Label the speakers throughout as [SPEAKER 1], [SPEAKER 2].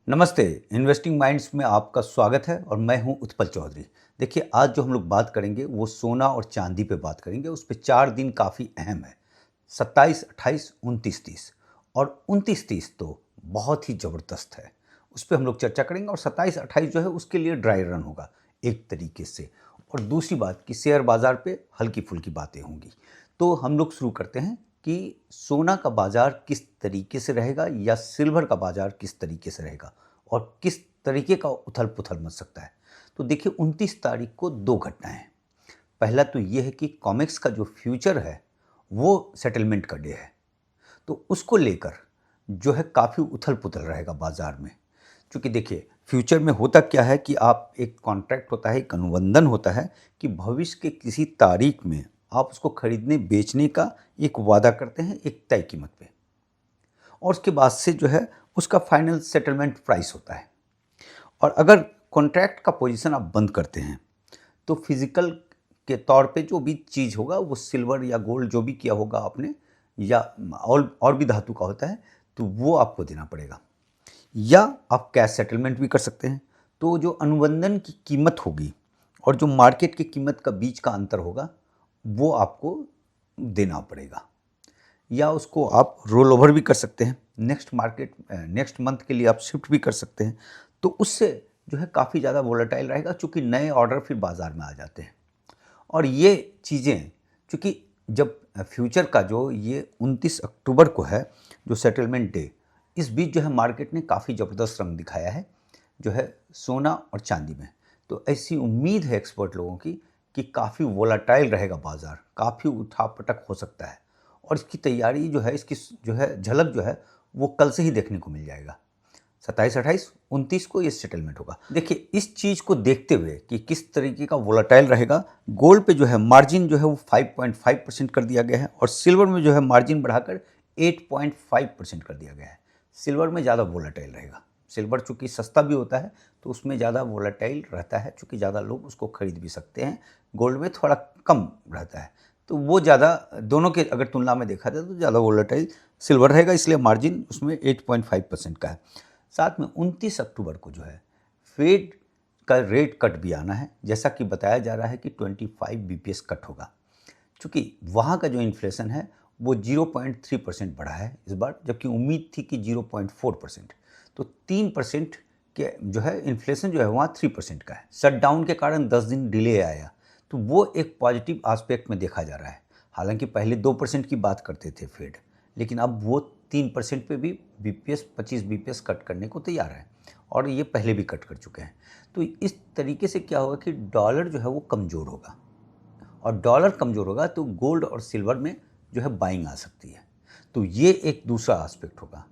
[SPEAKER 1] नमस्ते। Investing minds में आपका स्वागत है और मैं हूं उत्पल चौधरी। देखिए, आज जो हम लोग बात करेंगे वो सोना और चांदी पे बात करेंगे। उस पे 4 दिन काफ़ी अहम है। 27, 28, 29, 30 और 29, 30 तो बहुत ही ज़बरदस्त है। उस पे हम लोग चर्चा करेंगे और 27, 28 जो है उसके लिए ड्राई रन होगा एक तरीके से। और दूसरी बात कि शेयर बाज़ार पे हल्की-फुल्की बातें होंगी। तो हम लोग शुरू करते हैं कि सोना का बाज़ार किस तरीके से रहेगा या सिल्वर का बाज़ार किस तरीके से रहेगा और किस तरीके का उथल-पुथल मच सकता है। तो देखिए, 29 तारीख को 2 घटनाएँ हैं। पहला तो ये है कि कॉमेक्स का जो फ्यूचर है, वो सेटलमेंट का डे है। तो उसको लेकर जो है काफ़ी उथल-पुथल रहेगा बाज़ार में। क्योंकि देखिए, फ्यूचर में होता क्या है कि आप एक कॉन्ट्रैक्ट होता है, एक अनुबंधन होता है कि भविष्य के किसी तारीख में आप उसको खरीदने-बेचने का एक वादा करते हैं एक तय कीमत पे और उसके बाद से जो है उसका फाइनल सेटलमेंट प्राइस होता है। और अगर कॉन्ट्रैक्ट का पोजीशन आप बंद करते हैं तो फिजिकल के तौर पे जो भी चीज़ होगा वो सिल्वर या गोल्ड जो भी किया होगा आपने या और भी धातु का होता है तो वो आपको देना पड़ेगा या आप कैश सेटलमेंट भी कर सकते हैं। तो जो अनुबंधन की कीमत होगी और जो मार्केट की कीमत का बीच का अंतर होगा वो आपको देना पड़ेगा या उसको आप रोल ओवर भी कर सकते हैं। नेक्स्ट मंथ के लिए आप शिफ्ट भी कर सकते हैं। तो उससे जो है काफ़ी ज़्यादा वोलेटाइल रहेगा चूँकि नए ऑर्डर फिर बाज़ार में आ जाते हैं। और ये चीज़ें चूँकि जब फ्यूचर का जो ये 29 अक्टूबर को है जो सेटलमेंट डे, इस बीच जो है मार्केट ने काफ़ी ज़बरदस्त रंग दिखाया है, जो है सोना और चांदी में। तो ऐसी उम्मीद है एक्सपर्ट लोगों की कि काफ़ी वोलेटाइल रहेगा बाज़ार, काफ़ी उठा-पटक हो सकता है और इसकी तैयारी जो है, इसकी जो है झलक जो है, वो कल से ही देखने को मिल जाएगा। 27, 28, 29 को ये सेटलमेंट होगा। देखिए, इस चीज़ को देखते हुए कि किस तरीके का वोलेटाइल रहेगा, गोल्ड पे जो है मार्जिन जो है वो 5.5% कर दिया गया है और सिल्वर में जो है मार्जिन बढ़ाकर 8.5% कर दिया गया है। सिल्वर में ज़्यादा वोलेटाइल रहेगा। सिल्वर चूँकि सस्ता भी होता है तो उसमें ज़्यादा वोलेटाइल रहता है चूँकि ज़्यादा लोग उसको खरीद भी सकते हैं। गोल्ड में थोड़ा कम रहता है। तो वो ज़्यादा दोनों के अगर तुलना में देखा जाए तो ज़्यादा वोलेटाइल सिल्वर रहेगा, इसलिए मार्जिन उसमें 8.5% का है। साथ में 29 अक्टूबर को जो है फेड का रेट कट भी आना है, जैसा कि बताया जा रहा है कि 25 बीपीएस कट होगा। चूँकि वहाँ का जो इन्फ्लेशन है वो 0.3% बढ़ा है इस बार, जबकि उम्मीद थी कि 0.4%। तो 3% के जो है इन्फ्लेशन जो है वहाँ 3% का है। शटडाउन के कारण 10 दिन डिले आया, तो वो एक पॉजिटिव एस्पेक्ट में देखा जा रहा है। हालांकि पहले 2% की बात करते थे फेड, लेकिन अब वो 3% पे भी बीपीएस 25 बीपीएस कट करने को तैयार है और ये पहले भी कट कर चुके हैं। तो इस तरीके से क्या होगा कि डॉलर जो है वो कमज़ोर होगा और डॉलर कमज़ोर होगा तो गोल्ड और सिल्वर में जो है बाइंग आ सकती है। तो ये एक दूसरा एस्पेक्ट होगा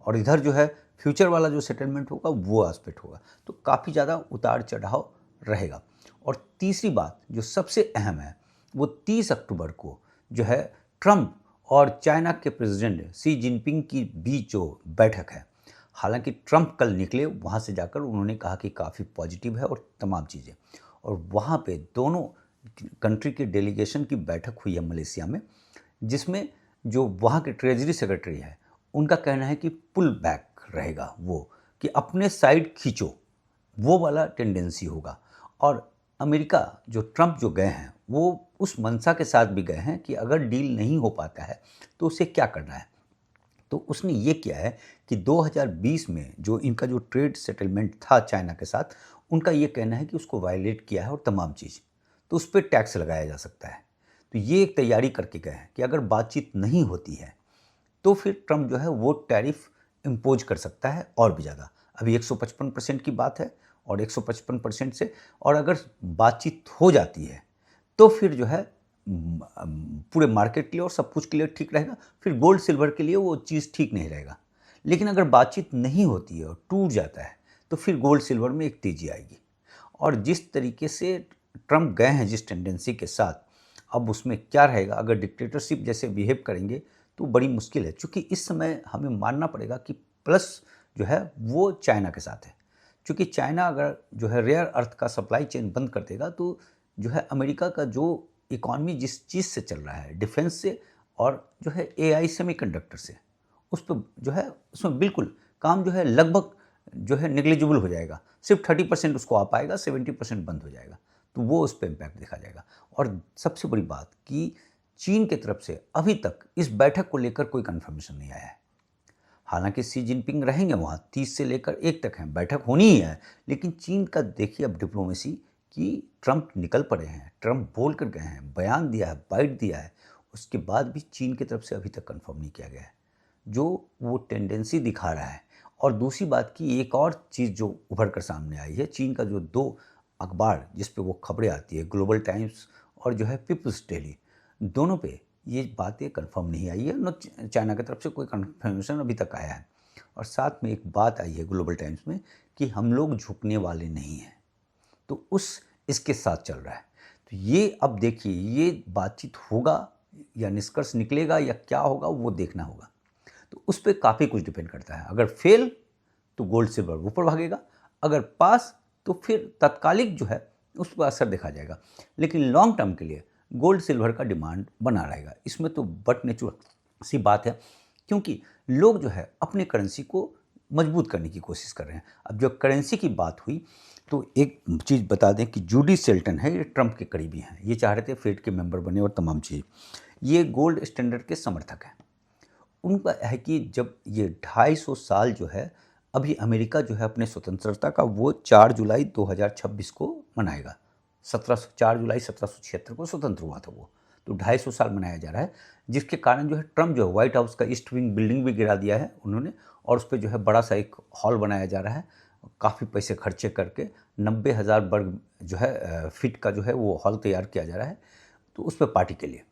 [SPEAKER 1] और इधर जो है फ्यूचर वाला जो सेटलमेंट होगा वो एस्पेक्ट होगा। तो काफ़ी ज़्यादा उतार चढ़ाव रहेगा। और तीसरी बात जो सबसे अहम है वो 30 अक्टूबर को जो है ट्रंप और चाइना के प्रेसिडेंट शी जिनपिंग की बीच जो बैठक है। हालांकि ट्रंप कल निकले वहाँ से जाकर, उन्होंने कहा कि काफ़ी पॉजिटिव है और तमाम चीज़ें, और वहाँ पे दोनों कंट्री के डेलीगेशन की बैठक हुई है मलेशिया में, जिसमें जो वहाँ के ट्रेजरी सेक्रेटरी है उनका कहना है कि पुल बैक रहेगा, वो कि अपने साइड खींचो, वो वाला टेंडेंसी होगा। और अमेरिका जो ट्रंप जो गए हैं वो उस मंशा के साथ भी गए हैं कि अगर डील नहीं हो पाता है तो उसे क्या करना है। तो उसने ये किया है कि 2020 में जो इनका जो ट्रेड सेटलमेंट था चाइना के साथ, उनका ये कहना है कि उसको वायलेट किया है और तमाम चीज़, तो उस पर टैक्स लगाया जा सकता है। तो ये एक तैयारी करके गए हैं कि अगर बातचीत नहीं होती है तो फिर ट्रंप जो है वो टैरिफ इम्पोज कर सकता है और भी ज़्यादा। अभी 155% की बात है और 155% से, और अगर बातचीत हो जाती है तो फिर जो है पूरे मार्केट के लिए और सब कुछ के लिए ठीक रहेगा। फिर गोल्ड सिल्वर के लिए वो चीज़ ठीक नहीं रहेगा। लेकिन अगर बातचीत नहीं होती है और टूट जाता है तो फिर गोल्ड सिल्वर में एक तेज़ी आएगी। और जिस तरीके से ट्रंप गए हैं जिस टेंडेंसी के साथ, अब उसमें क्या रहेगा। अगर डिक्टेटरशिप जैसे बिहेव करेंगे तो बड़ी मुश्किल है, क्योंकि इस समय हमें मानना पड़ेगा कि प्लस जो है वो चाइना के साथ है। क्योंकि चाइना अगर जो है रेयर अर्थ का सप्लाई चेन बंद कर देगा तो जो है अमेरिका का जो इकॉनमी जिस चीज़ से चल रहा है, डिफेंस से और जो है एआई सेमीकंडक्टर से, उस पर जो है उसमें बिल्कुल काम जो है लगभग जो है नेग्लिजिबल हो जाएगा, सिर्फ 30% उसको आ पाएगा, 70% बंद हो जाएगा। तो वो उस पर इम्पैक्ट देखा जाएगा। और सबसे बड़ी बात कि चीन की तरफ से अभी तक इस बैठक को लेकर कोई कन्फर्मेशन नहीं आया है। हालांकि शी जिनपिंग रहेंगे वहाँ, 30 से लेकर 1 तक हैं, बैठक होनी ही है, लेकिन चीन का देखिए अब डिप्लोमेसी कि ट्रंप निकल पड़े हैं, ट्रंप बोल कर गए हैं, बयान दिया है, बाइट दिया है, उसके बाद भी चीन की तरफ से अभी तक कंफर्म नहीं किया गया है, जो वो टेंडेंसी दिखा रहा है। और दूसरी बात की एक और चीज़ जो उभर कर सामने आई है, चीन का जो 2 अखबार जिस पे वो खबरें आती है, ग्लोबल टाइम्स और जो है पीपल्स डेली, दोनों पे ये बातें कंफर्म नहीं आई है, न चाइना की तरफ से कोई कंफर्मेशन अभी तक आया है। और साथ में एक बात आई है ग्लोबल टाइम्स में कि हम लोग झुकने वाले नहीं हैं, तो इसके साथ चल रहा है। तो ये अब देखिए ये बातचीत होगा या निष्कर्ष निकलेगा या क्या होगा वो देखना होगा। तो उस पर काफ़ी कुछ डिपेंड करता है। अगर फेल तो गोल्ड सिल्वर ऊपर भागेगा, अगर पास तो फिर तत्कालिक जो है उस पर असर देखा जाएगा, लेकिन लॉन्ग टर्म के लिए गोल्ड सिल्वर का डिमांड बना रहेगा। इसमें तो बट नेचुरल सी बात है, क्योंकि लोग जो है अपने करेंसी को मजबूत करने की कोशिश कर रहे हैं। अब जब करेंसी की बात हुई तो एक चीज़ बता दें कि जूडी शेल्टन है, ये ट्रंप के करीबी हैं, ये चाह रहे थे फेड के मेंबर बने और तमाम चीज़, ये गोल्ड स्टैंडर्ड के समर्थक हैं। उनका है कि जब ये 250 साल जो है, अभी अमेरिका जो है अपने स्वतंत्रता का वो 4 जुलाई 2026 को मनाएगा। 4 जुलाई 1776 को स्वतंत्र हुआ था वो, तो 250 साल मनाया जा रहा है, जिसके कारण जो है ट्रंप जो है व्हाइट हाउस का ईस्ट विंग बिल्डिंग भी गिरा दिया है उन्होंने, और उस पर जो है बड़ा सा एक हॉल बनाया जा रहा है, काफ़ी पैसे खर्चे करके 90,000 वर्ग जो है फीट का जो है वो हॉल तैयार किया जा रहा है, तो उस पर पार्टी के लिए।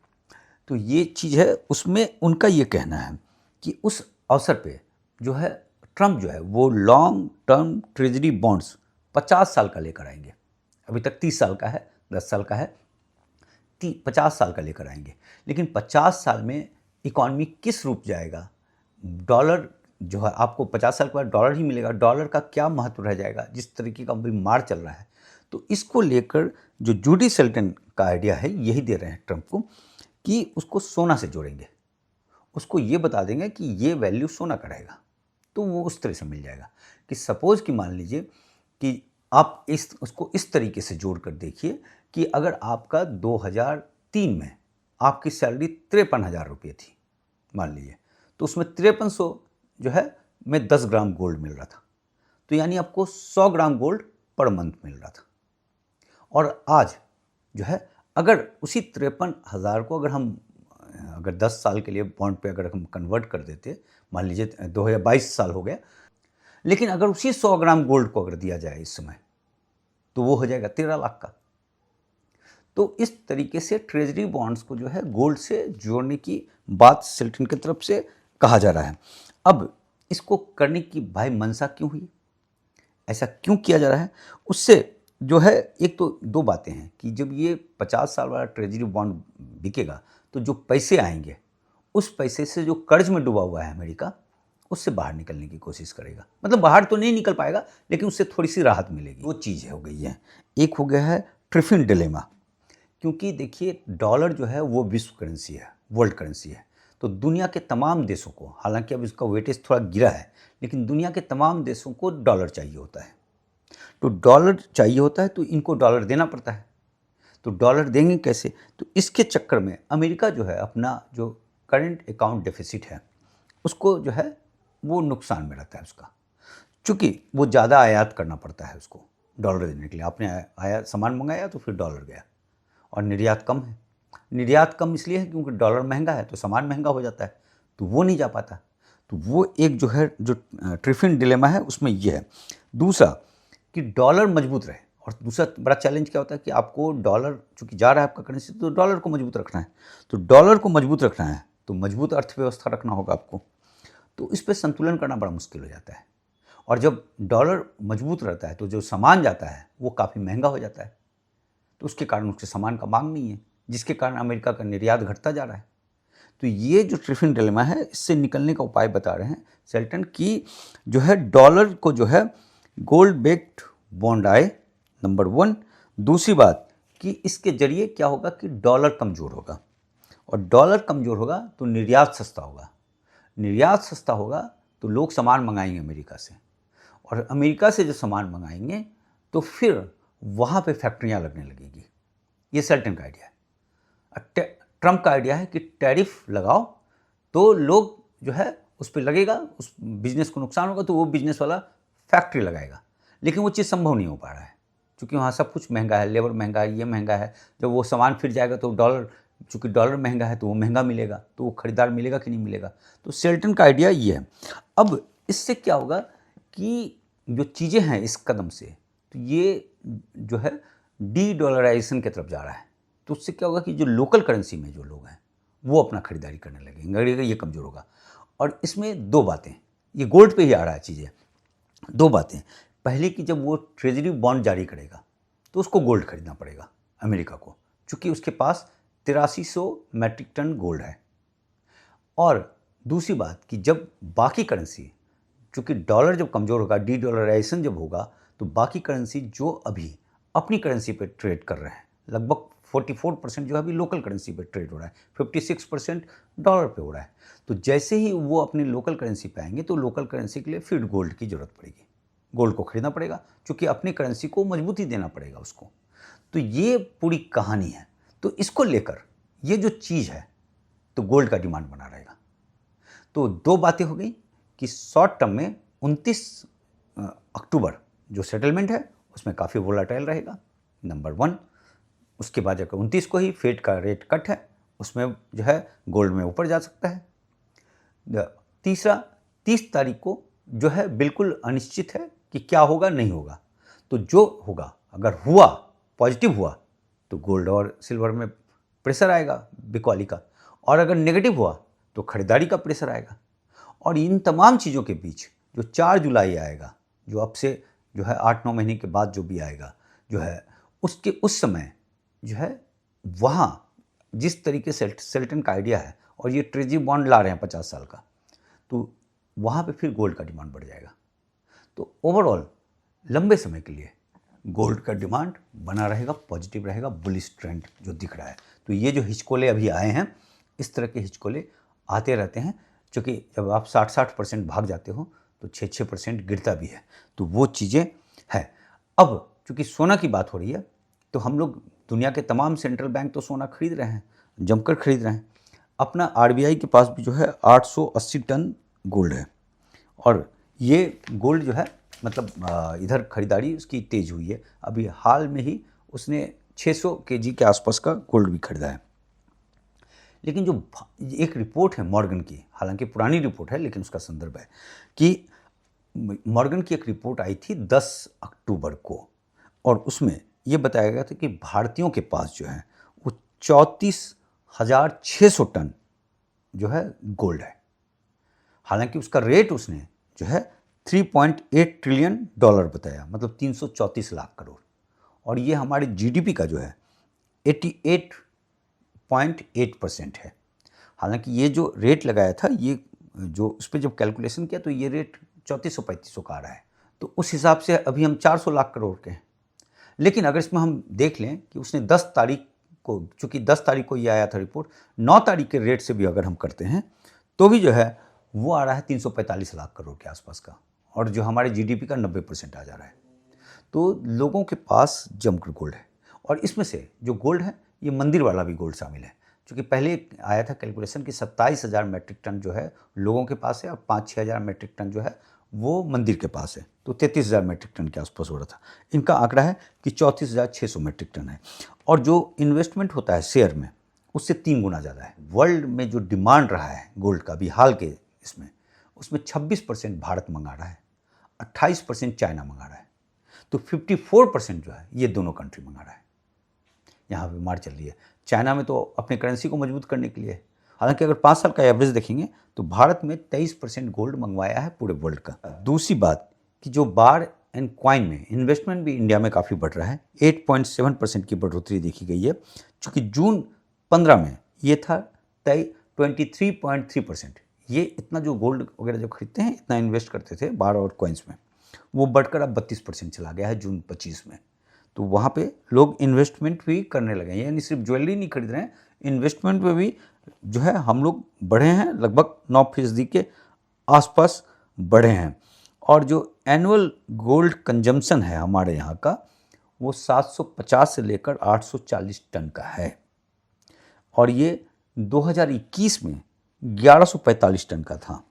[SPEAKER 1] तो ये चीज़ है, उसमें उनका ये कहना है कि उस अवसर पे जो है ट्रंप जो है वो लॉन्ग टर्म ट्रेजरी बॉन्ड्स 50 साल का लेकर आएंगे। अभी तक 30 साल का है, 10 साल का है, 50 साल का लेकर आएंगे। लेकिन 50 साल में इकॉनमी किस रूप जाएगा, डॉलर जो है आपको 50 साल के बाद डॉलर ही मिलेगा, डॉलर का क्या महत्व रह जाएगा जिस तरीके का अभी मार चल रहा है। तो इसको लेकर जो जूडी शेल्टन का आइडिया है यही दे रहे हैं ट्रंप को कि उसको सोना से जोड़ेंगे, उसको ये बता देंगे कि ये वैल्यू सोना का रहेगा, तो वो उस तरह से मिल जाएगा। कि सपोज़ कि मान लीजिए कि आप उसको इस तरीके से जोड़ कर देखिए कि अगर आपका 2003 में आपकी सैलरी 53,000 रुपये थी मान लीजिए, तो उसमें 5300 जो है में 10 ग्राम गोल्ड मिल रहा था, तो यानी आपको 100 ग्राम गोल्ड पर मंथ मिल रहा था। और आज जो है अगर उसी 53,000 को अगर 10 साल के लिए बॉन्ड पे अगर हम कन्वर्ट कर देते, मान लीजिए 2022 साल हो गया, लेकिन अगर उसी 100 ग्राम गोल्ड को अगर दिया जाए इस समय, तो वो हो जाएगा 13 लाख का। तो इस तरीके से ट्रेजरी बॉन्ड्स को जो है गोल्ड से जोड़ने की बात शेल्टन की तरफ से कहा जा रहा है। अब इसको करने की भाई मंशा क्यों हुई, ऐसा क्यों किया जा रहा है, उससे जो है एक तो 2 बातें हैं कि जब ये 50 साल वाला ट्रेजरी बॉन्ड बिकेगा तो जो पैसे आएंगे उस पैसे से जो कर्ज में डूबा हुआ है अमेरिका, उससे बाहर निकलने की कोशिश करेगा। मतलब बाहर तो नहीं निकल पाएगा, लेकिन उससे थोड़ी सी राहत मिलेगी। वो चीज़ हो गई है। एक हो गया है ट्रिफिन डिलेमा, क्योंकि देखिए डॉलर जो है वो विश्व करेंसी है, वर्ल्ड करेंसी है, तो दुनिया के तमाम देशों को, हालांकि अब इसका वेटेज थोड़ा गिरा है, लेकिन दुनिया के तमाम देशों को डॉलर चाहिए होता है। तो डॉलर चाहिए होता है तो इनको डॉलर देना पड़ता है, तो डॉलर देंगे कैसे, तो इसके चक्कर में अमेरिका जो है अपना जो करंट अकाउंट डेफिसिट है उसको जो है वो नुकसान में रहता है उसका, चूँकि वो ज़्यादा आयात करना पड़ता है उसको डॉलर देने के लिए। आपने आया सामान मंगाया तो फिर डॉलर गया, और निर्यात कम है। निर्यात कम इसलिए है क्योंकि डॉलर महंगा है तो सामान महंगा हो जाता है, तो वो नहीं जा पाता। तो वो एक जो है जो ट्रिफिन डिलेमा है उसमें ये है। दूसरा कि डॉलर मजबूत रहे, और दूसरा बड़ा चैलेंज क्या होता है कि आपको डॉलर चूँकि जा रहा है आपका करेंसी, तो डॉलर को मजबूत रखना है। तो डॉलर को मजबूत रखना है तो मजबूत अर्थव्यवस्था रखना होगा आपको, तो इस पर संतुलन करना बड़ा मुश्किल हो जाता है। और जब डॉलर मजबूत रहता है तो जो सामान जाता है वो काफ़ी महंगा हो जाता है, तो उसके कारण उसके सामान का मांग नहीं है, जिसके कारण अमेरिका का निर्यात घटता जा रहा है। तो ये जो ट्रिफिन डिलेमा है इससे निकलने का उपाय बता रहे हैं शेल्टन की जो है डॉलर को जो है गोल्ड बेस्ड बॉन्ड आए, नंबर 1। दूसरी बात कि इसके जरिए क्या होगा कि डॉलर कमज़ोर होगा, और डॉलर कमज़ोर होगा तो निर्यात सस्ता होगा, निर्यात सस्ता होगा तो लोग सामान मंगाएंगे अमेरिका से, और अमेरिका से जो सामान मंगाएंगे तो फिर वहाँ पे फैक्ट्रियाँ लगने लगेगी। ये सेल्टन का आइडिया है। ट्रंप का आइडिया है कि टैरिफ लगाओ तो लोग जो है उस पर लगेगा, उस बिजनेस को नुकसान होगा तो वो बिजनेस वाला फैक्ट्री लगाएगा। लेकिन वो चीज़ संभव नहीं हो पा रहा है क्योंकि वहाँ सब कुछ महंगा है, लेबर महंगा है, ये महंगा है। जब वो सामान फिर जाएगा तो डॉलर, चूँकि डॉलर महंगा है तो वो महंगा मिलेगा, तो वो खरीदार मिलेगा कि नहीं मिलेगा। तो सेल्टन का आइडिया ये है। अब इससे क्या होगा कि जो चीज़ें हैं इस कदम से, तो ये जो है डी डॉलराइजेशन की तरफ जा रहा है। तो उससे क्या होगा कि जो लोकल करेंसी में जो लोग हैं वो अपना खरीदारी करने लगेंगे, ये कमज़ोर होगा। और इसमें दो बातें, ये गोल्ड पे ही आ रहा है चीज़ें, दो बातें। पहले कि जब वो ट्रेजरी बॉन्ड जारी करेगा तो उसको गोल्ड खरीदना पड़ेगा अमेरिका को, क्योंकि उसके पास 8300 मैट्रिक टन गोल्ड है। और दूसरी बात कि जब बाकी करेंसी, चूँकि डॉलर जब कमज़ोर होगा, डी डॉलराइजेशन जब होगा, तो बाकी करेंसी जो अभी अपनी करेंसी पे ट्रेड कर रहे हैं, लगभग 44% जो अभी लोकल करेंसी पे ट्रेड हो रहा है, 56% डॉलर पे हो रहा है। तो जैसे ही वो अपनी लोकल करेंसी पे आएंगे तो लोकल करेंसी के लिए फिर गोल्ड की ज़रूरत पड़ेगी, गोल्ड को खरीदना पड़ेगा, क्योंकि अपनी करेंसी को मजबूती देना पड़ेगा उसको। तो ये पूरी कहानी है। तो इसको लेकर ये जो चीज़ है तो गोल्ड का डिमांड बना रहेगा। तो दो बातें हो गई कि शॉर्ट टर्म में 29 अक्टूबर जो सेटलमेंट है उसमें काफ़ी वोलाटाइल रहेगा, नंबर 1। उसके बाद जाकर 29 को ही फेड का रेट कट है, उसमें जो है गोल्ड में ऊपर जा सकता है। तीसरा, 30 तारीख को जो है बिल्कुल अनिश्चित है कि क्या होगा नहीं होगा। तो जो होगा, अगर हुआ, पॉजिटिव हुआ, तो गोल्ड और सिल्वर में प्रेशर आएगा बिकवाली का, और अगर नेगेटिव हुआ तो खरीदारी का प्रेशर आएगा। और इन तमाम चीज़ों के बीच जो 4 जुलाई आएगा, जो अब से जो है 8-9 महीने के बाद जो भी आएगा, जो है उसके उस समय जो है वहाँ जिस तरीके से सेल्टन का आइडिया है और ये ट्रेजरी बॉन्ड ला रहे हैं 50 साल का, तो वहाँ पे फिर गोल्ड का डिमांड बढ़ जाएगा। तो ओवरऑल लंबे समय के लिए गोल्ड का डिमांड बना रहेगा, पॉजिटिव रहेगा, बुलिश ट्रेंड जो दिख रहा है। तो ये जो हिचकोले अभी आए हैं, इस तरह के हिचकोले आते रहते हैं, क्योंकि जब आप 60% भाग जाते हो तो 6% गिरता भी है। तो वो चीज़ें हैं। अब चूँकि सोना की बात हो रही है तो हम लोग, दुनिया के तमाम सेंट्रल बैंक तो सोना खरीद रहे हैं, जमकर खरीद रहे हैं। अपना आरबीआई के पास भी जो है 880 टन गोल्ड है, और ये गोल्ड जो है मतलब इधर खरीदारी उसकी तेज़ हुई है। अभी हाल में ही उसने 600 केजी के आसपास का गोल्ड भी खरीदा है। लेकिन जो एक रिपोर्ट है मॉर्गन की, हालांकि पुरानी रिपोर्ट है लेकिन उसका संदर्भ है कि मॉर्गन की एक रिपोर्ट आई थी 10 अक्टूबर को, और उसमें ये बताया गया था कि भारतीयों के पास जो है वो 34,600 टन जो है गोल्ड है। हालांकि उसका रेट उसने जो है 3.8 ट्रिलियन डॉलर बताया, मतलब 334 लाख करोड़, और ये हमारे जीडीपी का जो है 88.8% है। हालांकि ये जो रेट लगाया था, ये जो उस पर जब कैलकुलेशन किया तो ये रेट 3400-3500 का आ रहा है। तो उस हिसाब से अभी हम 400 लाख करोड़ के हैं। लेकिन अगर इसमें हम देख लें कि उसने 10 तारीख को, चूँकि 10 तारीख को ये आया था रिपोर्ट, 9 तारीख के रेट से भी अगर हम करते हैं तो भी जो है वो आ रहा है 345 लाख करोड़ के आसपास का, और जो हमारे जीडीपी का 90% आ जा रहा है। तो लोगों के पास जमकर गोल्ड है, और इसमें से जो गोल्ड है ये मंदिर वाला भी गोल्ड शामिल है, क्योंकि पहले आया था कैलकुलेशन कि 27,000 मैट्रिक टन जो है लोगों के पास है और 5-6 हज़ार मैट्रिक टन जो है वो मंदिर के पास है, तो 33,000 मैट्रिक टन के आसपास हो रहा था। इनका आंकड़ा है कि 34,600 मैट्रिक टन है, और जो इन्वेस्टमेंट होता है शेयर में उससे 3 गुना ज़्यादा है। वर्ल्ड में जो डिमांड रहा है गोल्ड का भी हाल के इसमें, उसमें 26% भारत मंगा रहा है, 28% चाइना मंगा रहा है, तो 54% जो है ये दोनों कंट्री मंगा रहा है। यहाँ पे मार चल रही है। चाइना में तो अपने करेंसी को मजबूत करने के लिए, हालांकि अगर 5 साल का एवरेज देखेंगे तो भारत में 23% गोल्ड मंगवाया है पूरे वर्ल्ड का। दूसरी बात कि जो बार एंड क्वाइन में इन्वेस्टमेंट भी इंडिया में काफ़ी बढ़ रहा है, 8.7% की बढ़ोतरी देखी गई है, चूँकि जून 15 में ये था 23.3%। ये इतना जो गोल्ड वगैरह जो खरीदते हैं, इतना इन्वेस्ट करते थे बार और कॉइन्स में, वो बढ़कर अब 32% चला गया है जून 25 में। तो वहाँ पे लोग इन्वेस्टमेंट भी करने लगे हैं, यानी सिर्फ ज्वेलरी नहीं खरीद रहे हैं, इन्वेस्टमेंट में भी जो है हम लोग बढ़े हैं, लगभग 9% के आसपास बढ़े हैं। और जो एनुअल गोल्ड कंजम्पशन है हमारे यहाँ का, वो 750 से लेकर 840 टन का है, और ये 2021 में 1145 टन का था।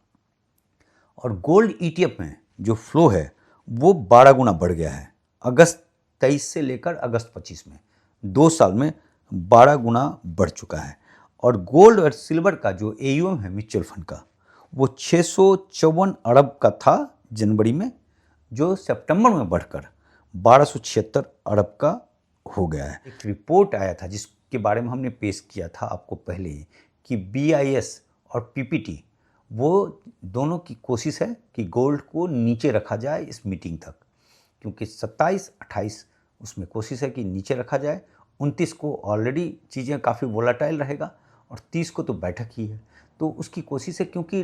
[SPEAKER 1] और गोल्ड ETF में जो फ्लो है वो 12 गुना बढ़ गया है अगस्त 23 से लेकर अगस्त 25 में, 2 साल में 12 गुना बढ़ चुका है। और गोल्ड और सिल्वर का जो AUM है म्यूचुअल फंड का, वो 654 अरब का था जनवरी में, जो सितंबर में बढ़कर 1276 अरब का हो गया है। एक रिपोर्ट आया था जिसके बारे में हमने पेश किया था आपको पहले ही, कि BIS और PPT वो दोनों की कोशिश है कि गोल्ड को नीचे रखा जाए इस मीटिंग तक, क्योंकि 27-28 उसमें कोशिश है कि नीचे रखा जाए। 29 को ऑलरेडी चीज़ें काफ़ी वोलाटाइल रहेगा, और 30 को तो बैठक ही है, तो उसकी कोशिश है, क्योंकि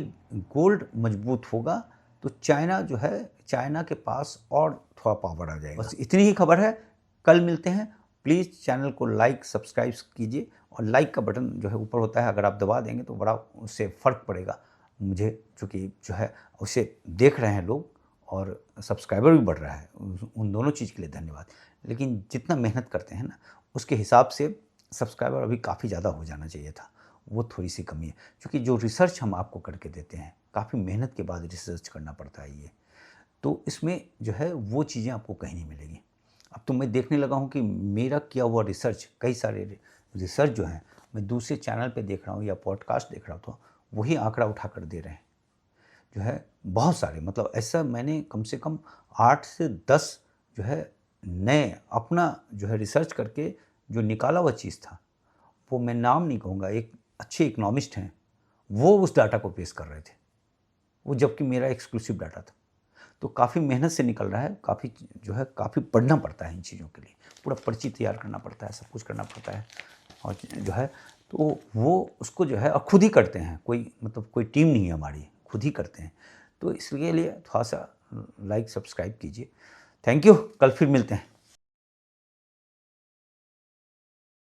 [SPEAKER 1] गोल्ड मजबूत होगा तो चाइना जो है, चाइना के पास और थोड़ा पावर आ जाएगा। बस इतनी ही खबर है, कल मिलते हैं। प्लीज़ चैनल को लाइक सब्सक्राइब कीजिए, और लाइक का बटन जो है ऊपर होता है, अगर आप दबा देंगे तो बड़ा उससे फ़र्क पड़ेगा मुझे, चूँकि जो है उसे देख रहे हैं लोग और सब्सक्राइबर भी बढ़ रहा है, उन दोनों चीज़ के लिए धन्यवाद। लेकिन जितना मेहनत करते हैं ना, उसके हिसाब से सब्सक्राइबर अभी काफ़ी ज़्यादा हो जाना चाहिए था, वो थोड़ी सी कमी है, क्योंकि जो रिसर्च हम आपको करके देते हैं, काफ़ी मेहनत के बाद रिसर्च करना पड़ता है ये, तो इसमें जो है वो चीज़ें आपको कहीं नहीं मिलेगी। अब तो मैं देखने लगा हूँ कि मेरा किया हुआ रिसर्च, कई सारे रिसर्च जो हैं मैं दूसरे चैनल पे देख रहा हूँ या पॉडकास्ट देख रहा हूँ, तो वही आंकड़ा उठा कर दे रहे हैं जो है, बहुत सारे, मतलब ऐसा मैंने कम से कम 8 से 10 जो है नए अपना जो है रिसर्च करके जो निकाला हुआ चीज़ था, वो मैं नाम नहीं कहूँगा, एक अच्छे इकोनॉमिस्ट हैं, वो उस डाटा को पेश कर रहे थे, वो जबकि मेरा एक्सक्लूसिव डाटा था। तो काफ़ी मेहनत से निकल रहा है, काफ़ी जो है काफ़ी पढ़ना पड़ता है इन चीज़ों के लिए, पूरा पर्ची तैयार करना पड़ता है, सब कुछ करना पड़ता है, और जो है तो वो उसको जो है खुद ही करते हैं, कोई मतलब कोई टीम नहीं है हमारी, खुद ही करते हैं। तो इसके लिए थोड़ा सा लाइक सब्सक्राइब कीजिए। थैंक यू, कल फिर मिलते हैं।